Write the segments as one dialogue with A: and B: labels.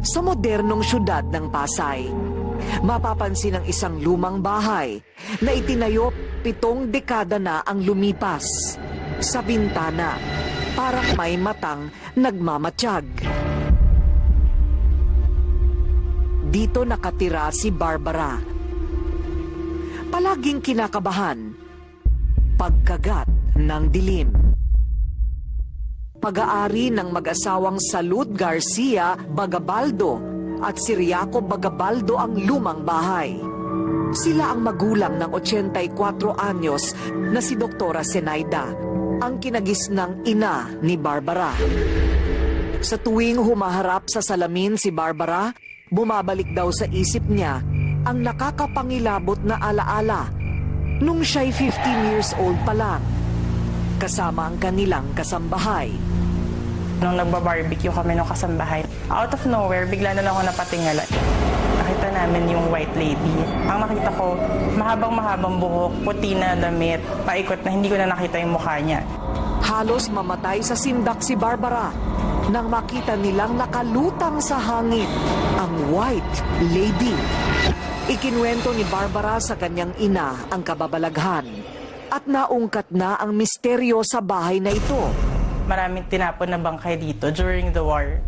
A: sa modernong syudad ng Pasay. Mapapansin ang isang lumang bahay na itinayo 7 dekada na ang lumipas. Sa bintana, parang may matang nagmamatiyag. Dito nakatira si Barbara. Palaging kinakabahan, pagkagat ng dilim. Pag-aari ng mag-asawang Salud Garcia Bagabaldo at si Riaco Bagabaldo ang lumang bahay. Sila ang magulang ng 84 anyos na si Doktora Zenaida, ang kinagisnang ina ni Barbara. Sa tuwing humaharap sa salamin si Barbara, bumabalik daw sa isip niya ang nakakapangilabot na alaala nung siya'y 15 years old pa lang, kasama ang kanilang kasambahay.
B: Nung nagba-barbecue kami ng kasambahay, out of nowhere, bigla na lang ako napatingala. Nakita namin yung white lady. Ang nakita ko, mahabang-mahabang buhok, puti na damit, paikot na hindi ko na nakita yung mukha niya.
A: Halos mamatay sa sindak si Barbara nang makita nilang nakalutang sa hangin ang white lady. Ikinuwento ni Barbara sa kanyang ina ang kababalaghan at naungkat na ang misteryo sa bahay na ito.
B: Maraming tinapon na bangkay dito during the war.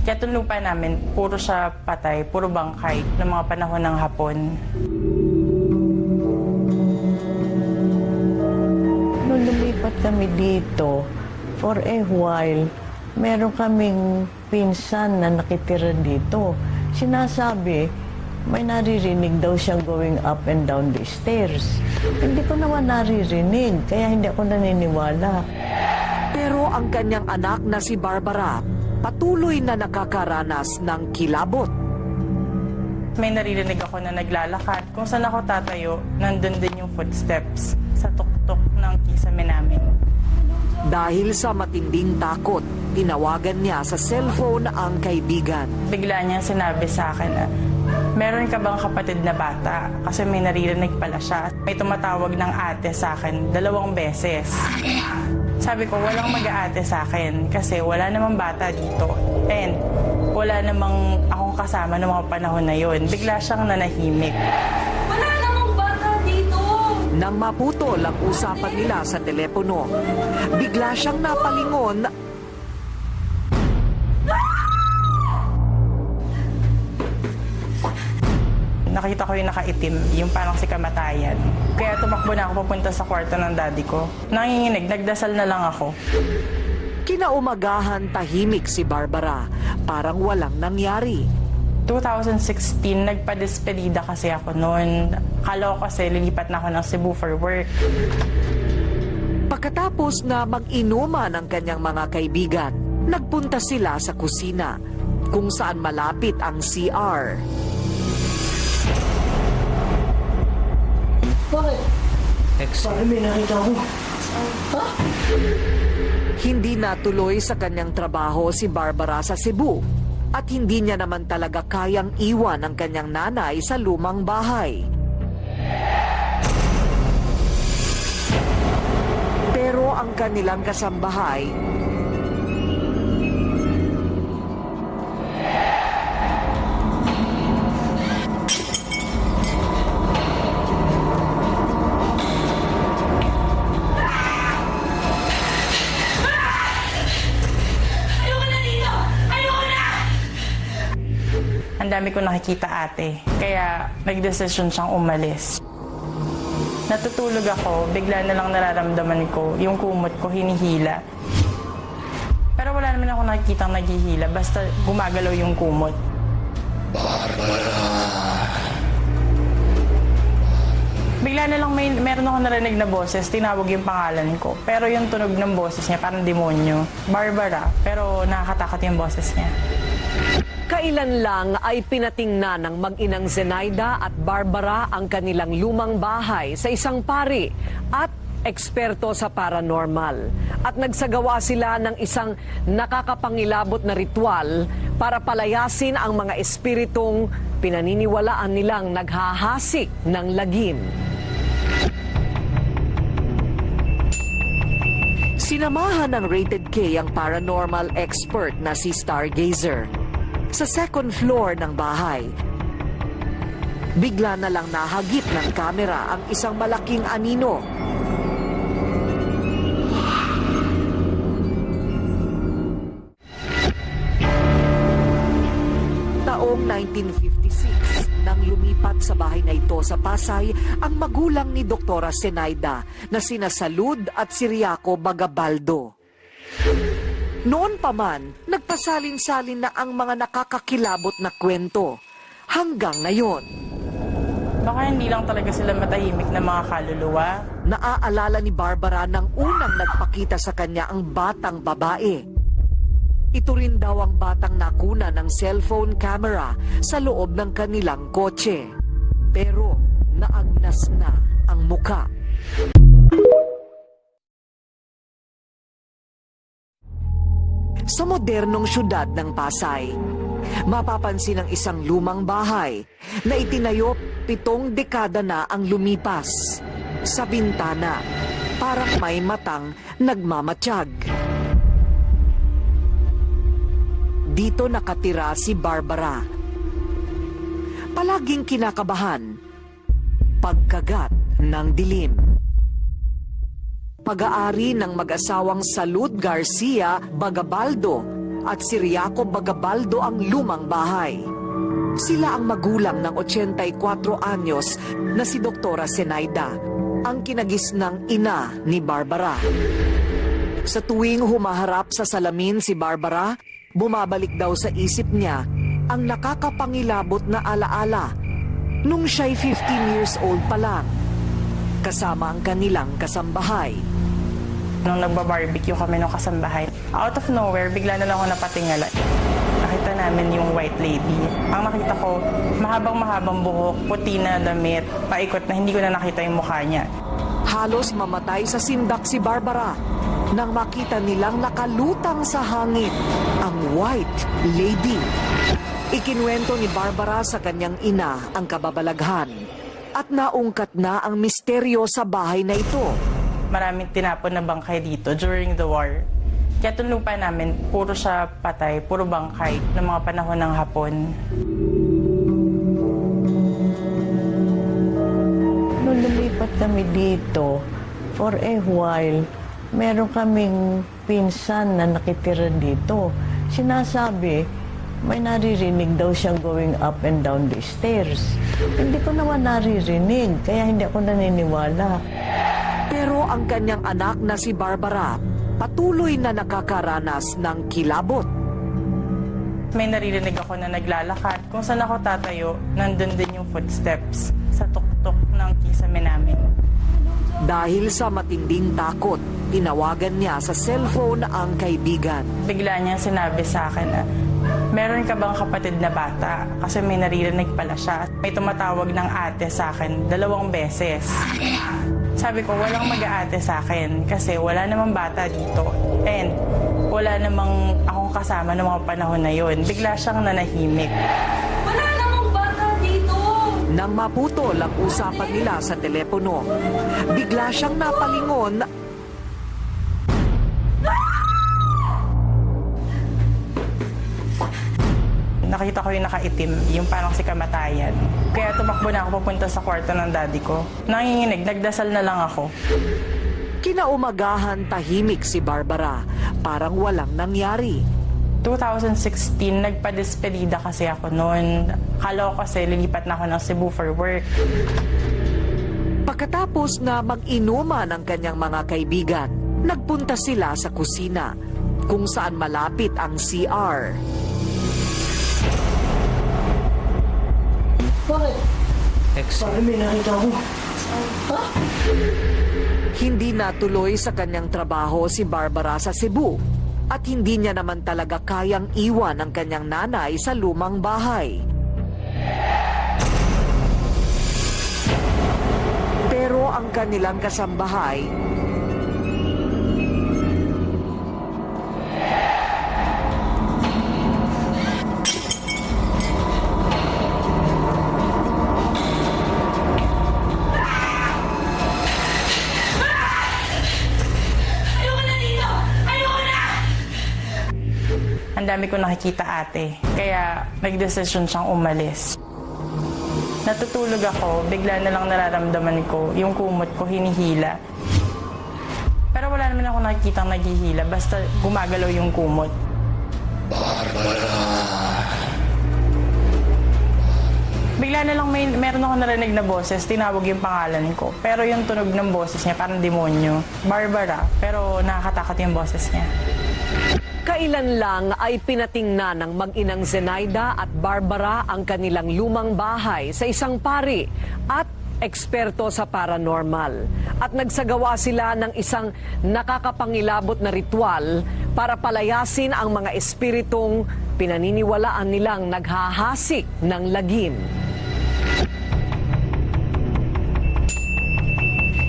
B: Kaya itong lupa namin, puro siya patay, puro bangkay ng mga panahon ng Hapon.
C: Nung lumipat kami dito, for a while, meron kaming pinsan na nakitira dito. Sinasabi, may naririnig daw siyang going up and down the stairs. Hindi ko naman naririnig, kaya hindi ako naniniwala.
A: Pero ang kanyang anak na si Barbara, patuloy na nakakaranas ng kilabot.
B: May naririnig ako na naglalakad. Kung saan ako tatayo, nandun din yung footsteps sa tuktok ng kisame namin.
A: Dahil sa matinding takot, tinawagan niya sa cellphone ang kaibigan.
B: Bigla niya sinabi sa akin na, meron ka bang kapatid na bata? Kasi may naririnig pala siya. May tumatawag ng ate sa akin 2 beses. Sabi ko, walang mag-aate sa akin kasi wala namang bata dito. And wala namang akong kasama ng mga panahon na yon. Bigla siyang nanahimik.
D: Wala namang bata dito!
A: Nang maputol ang usapan nila sa telepono, bigla siyang napalingon.
B: Nakita ko yung nakaitim, yung parang si kamatayan. Kaya tumakbo na ako papunta sa kwarto ng daddy ko. Nanginginig, nagdasal na lang ako.
A: Kinaumagahan tahimik si Barbara, parang walang nangyari.
B: 2016, nagpa-despedida kasi ako noon. Kala ko kasi lilipat na ako ng Cebu for work.
A: Pagkatapos na mag-inuman ang kanyang mga kaibigan, nagpunta sila sa kusina, kung saan malapit ang CR.
C: Bakit? Bakit may nakita ko? Ha?
A: Hindi natuloy sa kanyang trabaho si Barbara sa Cebu at hindi niya naman talaga kayang iwan ang kanyang nanay sa lumang bahay. Pero ang kanilang kasambahay
B: Ang dami ko nakikita ate. Kaya nagdesisyon siyang umalis. Natutulog ako, bigla na lang nararamdaman ko, yung kumot ko hinihila. Pero wala naman ako nakikitang naghihila, basta gumagalaw yung kumot. Bigla na lang meron ako narinig na boses, tinawag yung pangalan ko. Pero yung tunog ng boses niya, parang demonyo. Barbara, pero nakakatakot yung boses niya.
A: kailan lang ay pinatingnan ng mag-inang Zenaida at Barbara ang kanilang lumang bahay sa isang pari at eksperto sa paranormal. At nagsagawa sila ng isang nakakapangilabot na ritual para palayasin ang mga espiritong pinaniniwalaan nilang naghahasik ng lagim. Sinamahan ng Rated K ang paranormal expert na si Stargazer. Sa second floor ng bahay, bigla na lang nahagip ng kamera ang isang malaking anino. Taong 1956, nang lumipat sa bahay na ito sa Pasay, ang magulang ni Doktora Zenaida na sina Salud at Ciriaco Bagabaldo. Noon pa man, nagpasalin-salin na ang mga nakakakilabot na kwento. Hanggang ngayon,
B: Baka hindi lang talaga sila matahimik na mga kaluluwa.
A: naaalala ni Barbara nang unang nagpakita sa kanya ang batang babae. Ito rin daw ang batang nakuna ng cellphone camera sa loob ng kanilang kotse. Pero naagnas na ang muka. Sa modernong syudad ng Pasay, mapapansin ang isang lumang bahay na itinayo 7 dekada na ang lumipas. Sa bintana, parang may matang nagmamatsyag. Dito nakatira si Barbara. Palaging kinakabahan, pagkagat ng dilim. Pag-aari ng mag-asawang Salud Garcia Bagabaldo at Ciriaco Bagabaldo ang lumang bahay. Sila ang magulang ng 84 anyos na si Doktora Zenaida, ang kinagisnang ina ni Barbara. Sa tuwing humaharap sa salamin si Barbara, bumabalik daw sa isip niya ang nakakapangilabot na alaala nung siya'y 15 years old pa lang, kasama ang kanilang kasambahay.
B: Nung nagba-barbecue kami nung kasambahay, out of nowhere, bigla na lang ako napatingala. Nakita namin yung white lady. Ang nakita ko, mahabang-mahabang buhok, puti na damit, paikot na hindi ko na nakita yung mukha niya.
A: Halos mamatay sa sindak si Barbara nang makita nilang nakalutang sa hangin ang white lady. Ikinwento ni Barbara sa kanyang ina ang kababalaghan at naungkat na ang misteryo sa bahay na ito.
B: Maraming tinapon na bangkay dito during the war. Kaya itong lupa namin, puro siya patay, puro bangkay ng mga panahon ng Hapon.
C: Nung lumipat kami dito, for a while, meron kaming pinsan na nakitira dito. Sinasabi, may naririnig daw siyang going up and down the stairs. Hindi ko naman naririnig, kaya hindi ako naniniwala.
A: Pero ang kanyang anak na si Barbara, patuloy na nakakaranas ng kilabot.
B: May naririnig ako na naglalakad. Kung saan ako tatayo, nandun din yung footsteps sa tuktok ng kisame namin.
A: Dahil sa matinding takot, tinawagan niya sa cellphone ang kaibigan.
B: Bigla niya sinabi sa akin na, meron ka bang kapatid na bata? Kasi may naririnig pala siya. May tumatawag ng ate sa akin 2 beses. Sabi ko, walang mag-aate sa akin kasi wala namang bata dito. And wala namang akong kasama ng mga panahon na yon. Bigla siyang nanahimik.
D: Wala namang bata dito!
A: Nang maputol ang usapan nila sa telepono, bigla siyang napalingon.
B: Nakita ko yung nakaitim, yung parang si kamatayan. Kaya tumakbo na ako papunta sa kwarto ng daddy ko. Nanginginig, nagdasal na lang ako.
A: Kinaumagahan tahimik si Barbara, parang walang nangyari.
B: 2016, nagpa-despedida kasi ako noon. Kala ko kasi lilipat na ako ng Cebu for work.
A: Pagkatapos na mag-inuman ang kanyang mga kaibigan, nagpunta sila sa kusina, kung saan malapit ang CR.
C: Bakit? Bakit may nakita ko?
A: Hindi natuloy sa kanyang trabaho si Barbara sa Cebu at hindi niya naman talaga kayang iwan ang kanyang nanay sa lumang bahay. Pero ang kanilang kasambahay
B: Ang dami ko nakikita ate. Kaya nagdesisyon siyang umalis. Natutulog ako, bigla na lang nararamdaman ko yung kumot ko hinihila. Pero wala naman ako nakikitang naghihila, basta gumagalaw yung kumot. Bigla na lang meron ako narinig na boses, tinawag yung pangalan ko. Pero yung tunog ng boses niya parang demonyo. Barbara, pero nakakatakot yung boses niya.
A: Kailan lang ay pinatingnan ng mag-inang Zenaida at Barbara ang kanilang lumang bahay sa isang pari at eksperto sa paranormal. At nagsagawa sila ng isang nakakapangilabot na ritual para palayasin ang mga espiritong pinaniniwalaan nilang naghahasik ng lagim.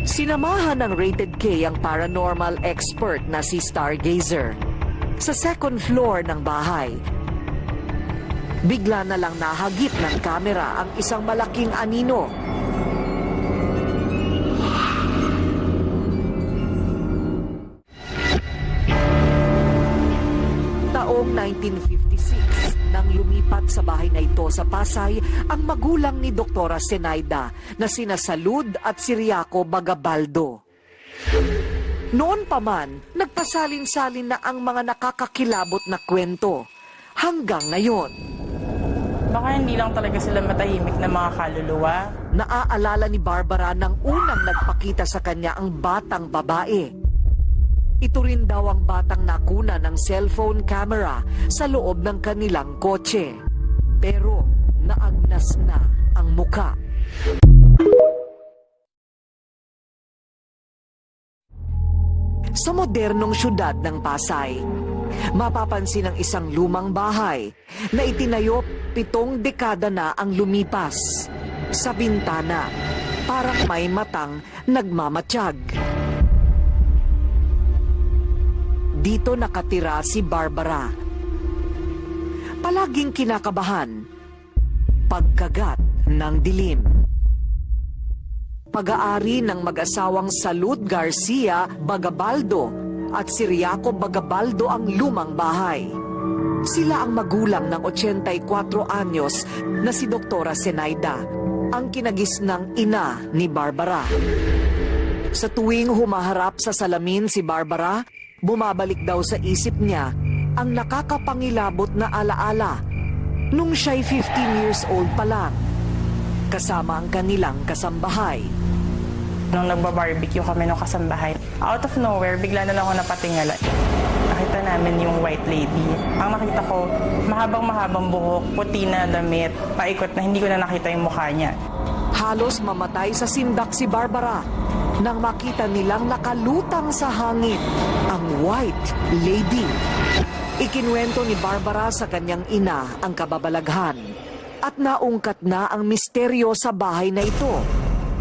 A: Sinamahan ng Rated K ang paranormal expert na si Stargazer. Sa second floor ng bahay, bigla na lang nahagip ng kamera ang isang malaking anino. Taong 1956, nang lumipat sa bahay na ito sa Pasay ang magulang ni Doktora Zenaida na sina Salud at Ciriaco Bagabaldo. Noon pa man, nagpasalin-salin na ang mga nakakakilabot na kwento. Hanggang ngayon,
B: Baka hindi lang talaga sila matahimik na mga kaluluwa.
A: naaalala ni Barbara nang unang nagpakita sa kanya ang batang babae. Ito rin daw ang batang nakuna ng cellphone camera sa loob ng kanilang kotse. Pero naagnas na ang muka. Sa modernong syudad ng Pasay, mapapansin ang isang lumang bahay na itinayo 7 dekada na ang lumipas. Sa bintana, parang may matang nagmamatiyag. Dito nakatira si Barbara. Palaging kinakabahan, pagkagat ng dilim. Pag-aari ng mag-asawang Salud Garcia Bagabaldo at Ciriaco Bagabaldo ang lumang bahay. Sila ang magulang ng 84 anyos na si Doktora Zenaida, ang kinagisnang ina ni Barbara. Sa tuwing humaharap sa salamin si Barbara, bumabalik daw sa isip niya ang nakakapangilabot na alaala nung siya'y 15 years old pa lang, kasama ang kanilang kasambahay.
B: Nung nagba-barbecue kami nung kasambahay, out of nowhere, bigla na lang ako napatingala. Nakita namin yung white lady. Ang nakita ko, mahabang-mahabang buhok, puti na damit, paikot na hindi ko na nakita yung mukha niya.
A: Halos mamatay sa sindak si Barbara nang makita nilang nakalutang sa hangin ang white lady. Ikinuwento ni Barbara sa kanyang ina ang kababalaghan at naungkat na ang misteryo sa bahay na ito.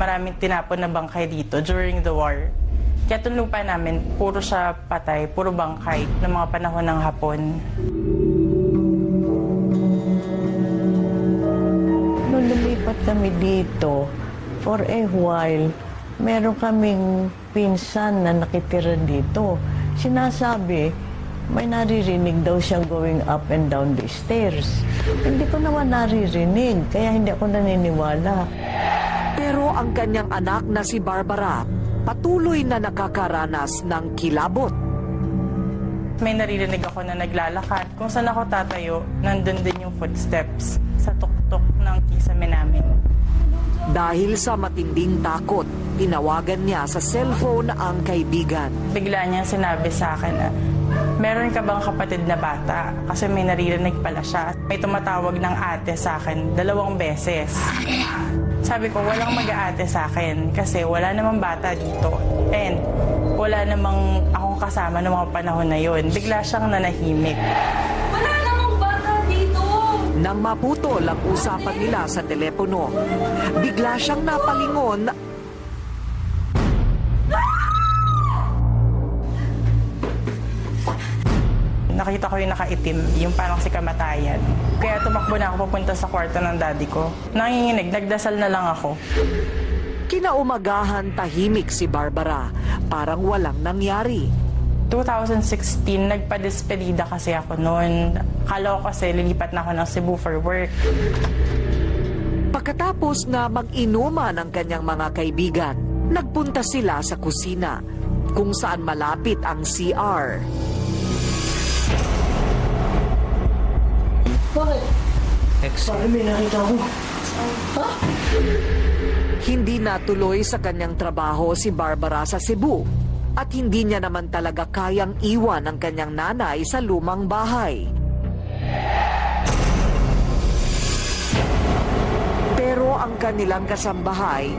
B: Maraming tinapon na bangkay dito during the war. Kaya itong lupa namin, puro siya patay, puro bangkay ng mga panahon ng Hapon.
C: Nung lumipat kami dito, for a while, meron kaming pinsan na nakitira dito. Sinasabi, may naririnig daw siyang going up and down the stairs. Hindi ko naman naririnig, kaya hindi ako naniniwala.
A: Pero ang kanyang anak na si Barbara, patuloy na nakakaranas ng kilabot.
B: May naririnig ako na naglalakad. Kung saan ako tatayo, nandun din yung footsteps sa tuktok ng kisame namin.
A: Dahil sa matinding takot, tinawagan niya sa cellphone ang kaibigan.
B: Bigla niya sinabi sa akin na, meron ka bang kapatid na bata? Kasi may naririnig pala siya. May tumatawag ng ate sa akin 2 beses. Sabi ko, walang mag-aate sa akin kasi wala namang bata dito. And wala namang akong kasama ng mga panahon na yun. Bigla siyang nanahimik.
D: Wala namang bata dito!
A: Nang maputol ang usapan nila sa telepono, bigla siyang napalingon.
B: Nakita ko yung nakaitim, yung parang si kamatayan. Kaya tumakbo na ako papunta sa kwarto ng daddy ko. Nanginginig, nagdasal na lang ako.
A: Kinaumagahan tahimik si Barbara, parang walang nangyari.
B: 2016, nagpa-despedida kasi ako noon. Kala ko kasi lilipat na ako ng Cebu for work.
A: Pagkatapos na mag-inuman ang kanyang mga kaibigan, nagpunta sila sa kusina, kung saan malapit ang CR.
C: Bakit? Bakit may nakita ko? Ha?
A: Hindi natuloy sa kanyang trabaho si Barbara sa Cebu at hindi niya naman talaga kayang iwan ang kanyang nanay sa lumang bahay. Pero ang kanilang kasambahay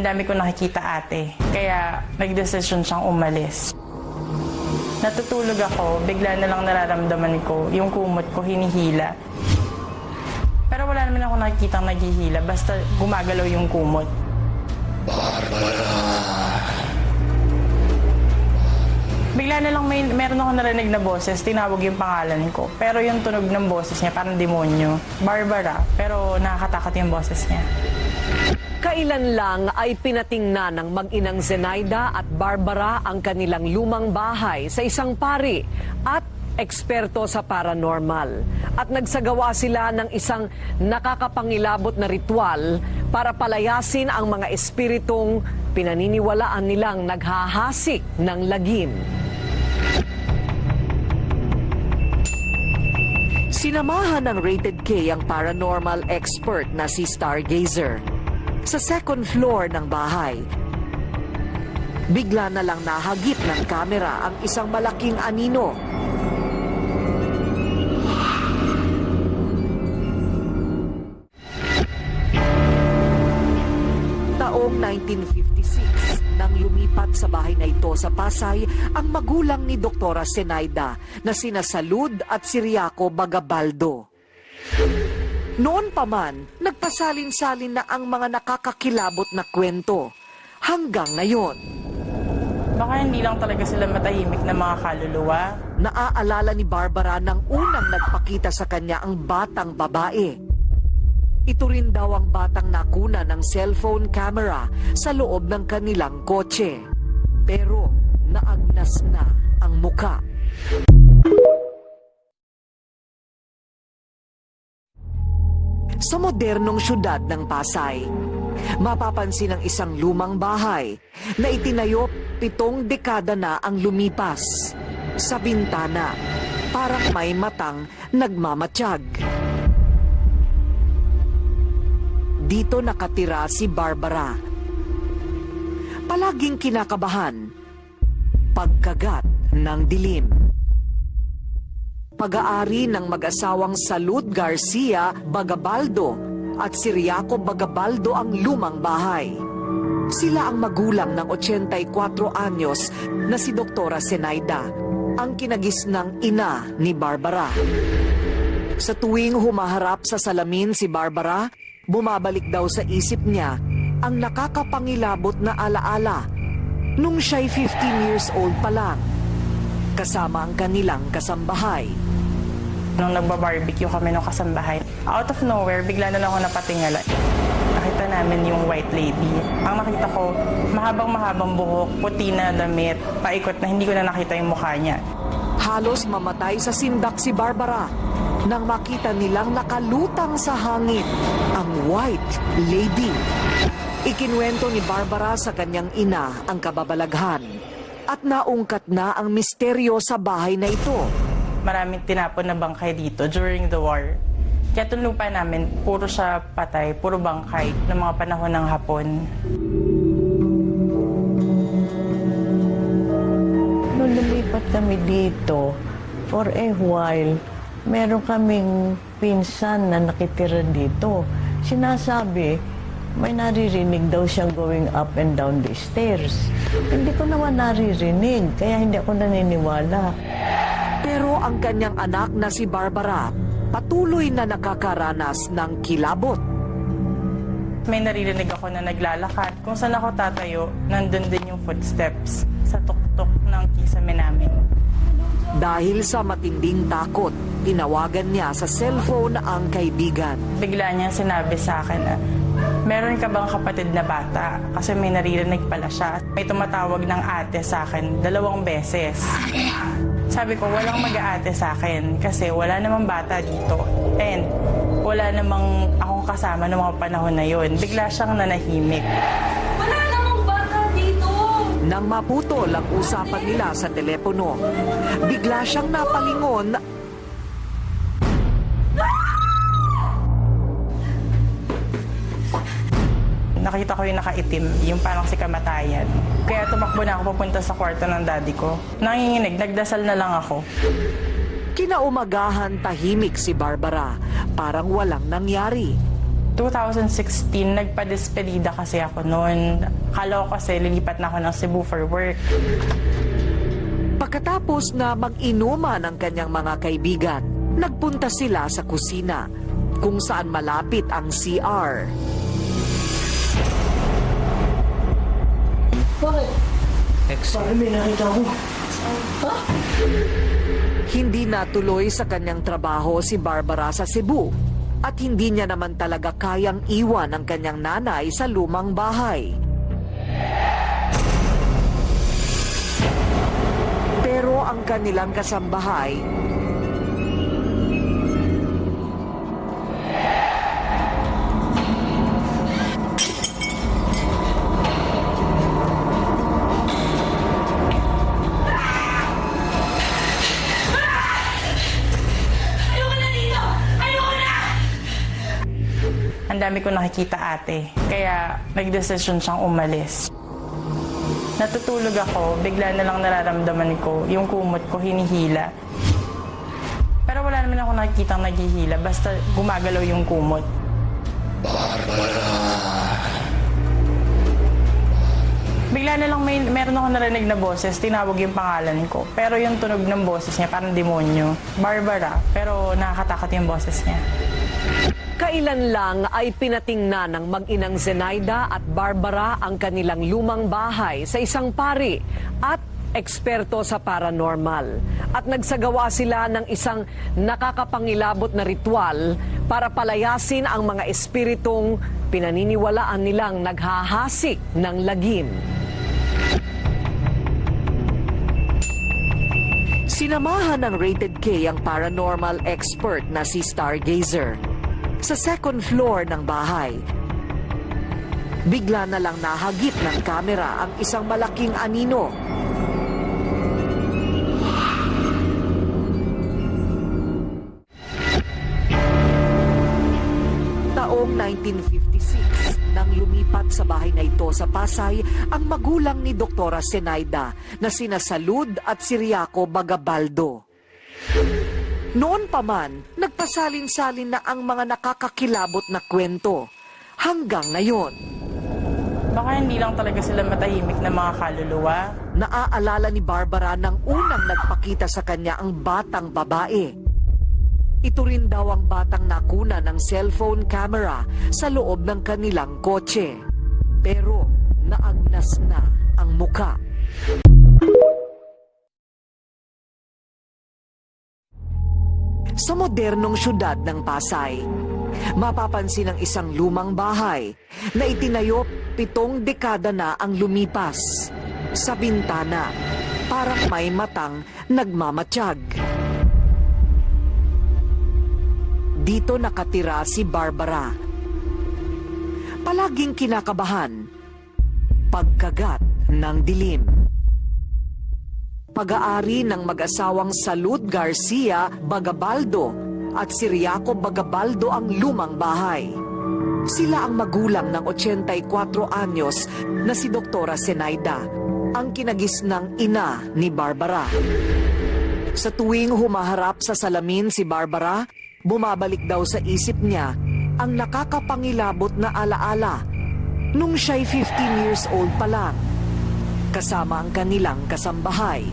B: Ang dami ko nakikita ate, kaya nag-decision siyang umalis. Natutulog ako, bigla na lang nararamdaman ko, yung kumot ko hinihila. Pero wala naman ako nakikitang naghihila, basta gumagalaw yung kumot. Bigla na lang meron ako narinig na boses, tinawag yung pangalan ko. Pero yung tunog ng boses niya, parang demonyo. Barbara, pero nakakatakot yung boses niya.
A: kailan lang ay pinatingnan ng mag-inang Zenaida at Barbara ang kanilang lumang bahay sa isang pari at eksperto sa paranormal. At nagsagawa sila ng isang nakakapangilabot na ritual para palayasin ang mga espiritong pinaniniwalaan nilang naghahasik ng lagim. Sinamahan ng Rated K ang paranormal expert na si Stargazer. Sa second floor ng bahay, bigla na lang nahagip ng kamera ang isang malaking anino. Taong 1956, nang lumipat sa bahay na ito sa Pasay ang magulang ni Doktora Zenaida na sina Salud at Ciriaco Bagabaldo. Noon pa man, nagpasalin-salin na ang mga nakakakilabot na kwento hanggang ngayon.
B: Baka hindi lang talaga sila matahimik na mga kaluluwa.
A: Naaalala ni Barbara nang unang nagpakita sa kanya ang batang babae. Ito rin daw ang batang nakuna ng cellphone camera sa loob ng kanilang kotse. Pero naagnas na ang muka. Sa modernong syudad ng Pasay, mapapansin ang isang lumang bahay na itinayo 7 dekada na ang lumipas. Sa bintana, parang may matang nagmamatsyag. Dito nakatira si Barbara. Palaging kinakabahan, pagkagat ng dilim. Pag-aari ng mag-asawang Salud Garcia Bagabaldo at Ciriaco Bagabaldo ang lumang bahay. Sila ang magulang ng 84 anyos na si Doktora Zenaida, ang kinagisnang ina ni Barbara. Sa tuwing humaharap sa salamin si Barbara, bumabalik daw sa isip niya ang nakakapangilabot na alaala nung siya'y 15 years old pa lang, kasama ang kanilang kasambahay.
B: Nung nagba-barbecue kami nung kasambahay, out of nowhere, bigla na lang ako napatingala. Nakita namin yung white lady. Ang nakita ko, mahabang-mahabang buhok, puti na damit, paikot na hindi ko na nakita yung mukha niya.
A: Halos mamatay sa sindak si Barbara nang makita nilang nakalutang sa hangin ang white lady. Ikinuwento ni Barbara sa kanyang ina ang kababalaghan at naungkat na ang misteryo sa bahay na ito.
B: Maraming tinapon na bangkay dito during the war. Kaya itong lupa namin, puro siya patay, puro bangkay ng mga panahon ng Hapon.
C: Nung lumipat kami dito, for a while, meron kaming pinsan na nakitira dito. Sinasabi, may naririnig daw siyang going up and down the stairs. Hindi ko naman naririnig, kaya hindi ako naniniwala.
A: Pero ang kanyang anak na si Barbara patuloy na nakakaranas ng kilabot.
B: May naririnig ako na naglalakad. Kung saan ako tatayo, nandun din yung footsteps sa tuktok ng kisame namin.
A: Dahil sa matinding takot, tinawagan niya sa cellphone ang kaibigan.
B: Bigla niya sinabi sa akin na, meron ka bang kapatid na bata? Kasi may naririnig pala siya. May tumatawag ng ate sa akin 2 beses. Sabi ko, walang mag-aate sa akin kasi wala namang bata dito. And wala namang akong kasama ng mga panahon na yon. Bigla siyang nanahimik.
D: Wala namang bata dito!
A: Nang maputol ang usapan nila sa telepono, bigla siyang napalingon.
B: Nakita ko yung nakaitim, yung parang si kamatayan. Kaya tumakbo na ako papunta sa kwarto ng daddy ko. Nanginginig, nagdasal na lang ako.
A: Kinaumagahan tahimik si Barbara, parang walang nangyari.
B: 2016, nagpa-despedida kasi ako noon. Kala ko kasi lilipat na ako ng Cebu for work.
A: Pagkatapos na mag-inuman ang kanyang mga kaibigan, nagpunta sila sa kusina, kung saan malapit ang CR.
C: Bakit may nakita ko?
A: Hindi natuloy sa kanyang trabaho si Barbara sa Cebu at hindi niya naman talaga kayang iwan ang kanyang nanay sa lumang bahay. Pero ang kanilang kasambahay
B: Ang dami ko nakikita ate. Kaya nagdesisyon siyang umalis. Natutulog ako, bigla na lang nararamdaman ko, yung kumot ko hinihila. Pero wala naman ako nakikitang naghihila, basta gumagalaw yung kumot. Bigla na lang meron ako narinig na boses, tinawag yung pangalan ko. Pero yung tunog ng boses niya, parang demonyo. Barbara, pero nakakatakot yung boses niya.
A: kailan lang ay pinatingnan ng mag-inang Zenaida at Barbara ang kanilang lumang bahay sa isang pari at eksperto sa paranormal. At nagsagawa sila ng isang nakakapangilabot na ritual para palayasin ang mga espiritong pinaniniwalaan nilang naghahasik ng lagim. Sinamahan ng Rated K ang paranormal expert na si Stargazer. Sa second floor ng bahay, bigla na lang nahagip ng kamera ang isang malaking anino. Taong 1956, nang lumipat sa bahay na ito sa Pasay ang magulang ni Doktora Zenaida na sina Salud at Ciriaco Bagabaldo. Noon pa man, nagpasalin-salin na ang mga nakakakilabot na kwento. Hanggang ngayon,
B: Baka hindi lang talaga sila matahimik na mga kaluluwa.
A: naaalala ni Barbara nang unang nagpakita sa kanya ang batang babae. Ito rin daw ang batang nakuna ng cellphone camera sa loob ng kanilang kotse. Pero naagnas na ang muka. Sa modernong syudad ng Pasay, mapapansin ang isang lumang bahay na itinayo 7 dekada na ang lumipas. Sa bintana, parang may matang nagmamatsyag. Dito nakatira si Barbara. Palaging kinakabahan, pagkagat ng dilim. Pag-aari ng mag-asawang Salud Garcia Bagabaldo at Ciriaco Bagabaldo ang lumang bahay. Sila ang magulang ng 84 anyos na si Doktora Zenaida, ang kinagisnang ina ni Barbara. Sa tuwing humaharap sa salamin si Barbara, bumabalik daw sa isip niya ang nakakapangilabot na alaala nung siya'y 15 years old pa lang, kasama ang kanilang kasambahay.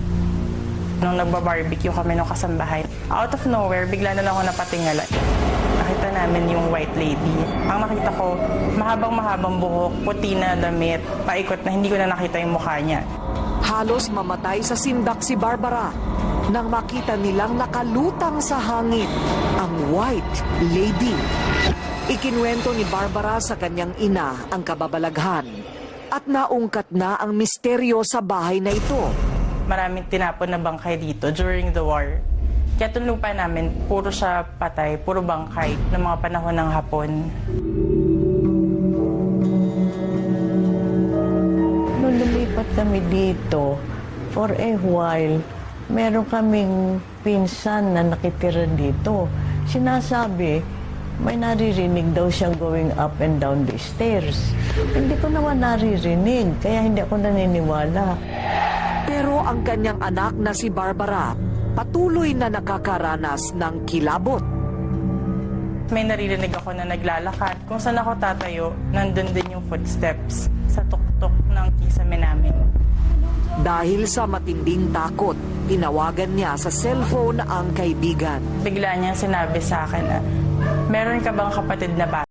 B: Nung nagba-barbecue kami nung kasambahay, out of nowhere, bigla na lang ako napatingala. nakita namin yung white lady. Ang nakita ko, mahabang buhok, puti na damit, paikot na hindi ko na nakita yung mukha niya.
A: Halos mamatay sa sindak si Barbara nang makita nilang nakalutang sa hangin ang white lady. Ikinwento ni Barbara sa kanyang ina ang kababalaghan at naungkat na ang misteryo sa bahay na ito.
B: Maraming tinapon na bangkay dito during the war. Kaya itong lupa namin, puro siya patay, puro bangkay ng mga panahon ng Hapon.
C: Nung lumipat kami dito, for a while, meron kaming pinsan na nakitira dito. Sinasabi, may naririnig daw siyang going up and down the stairs. Hindi ko naman naririnig, kaya hindi ako naniniwala.
A: Pero ang kanyang anak na si Barbara, patuloy na nakakaranas ng kilabot.
B: May naririnig ako na naglalakad. Kung saan ako tatayo, nandun din yung footsteps sa tuktok ng kisame namin.
A: Dahil sa matinding takot, tinawagan niya sa cellphone ang kaibigan.
B: Bigla niya sinabi sa akin na, meron ka bang kapatid na bata?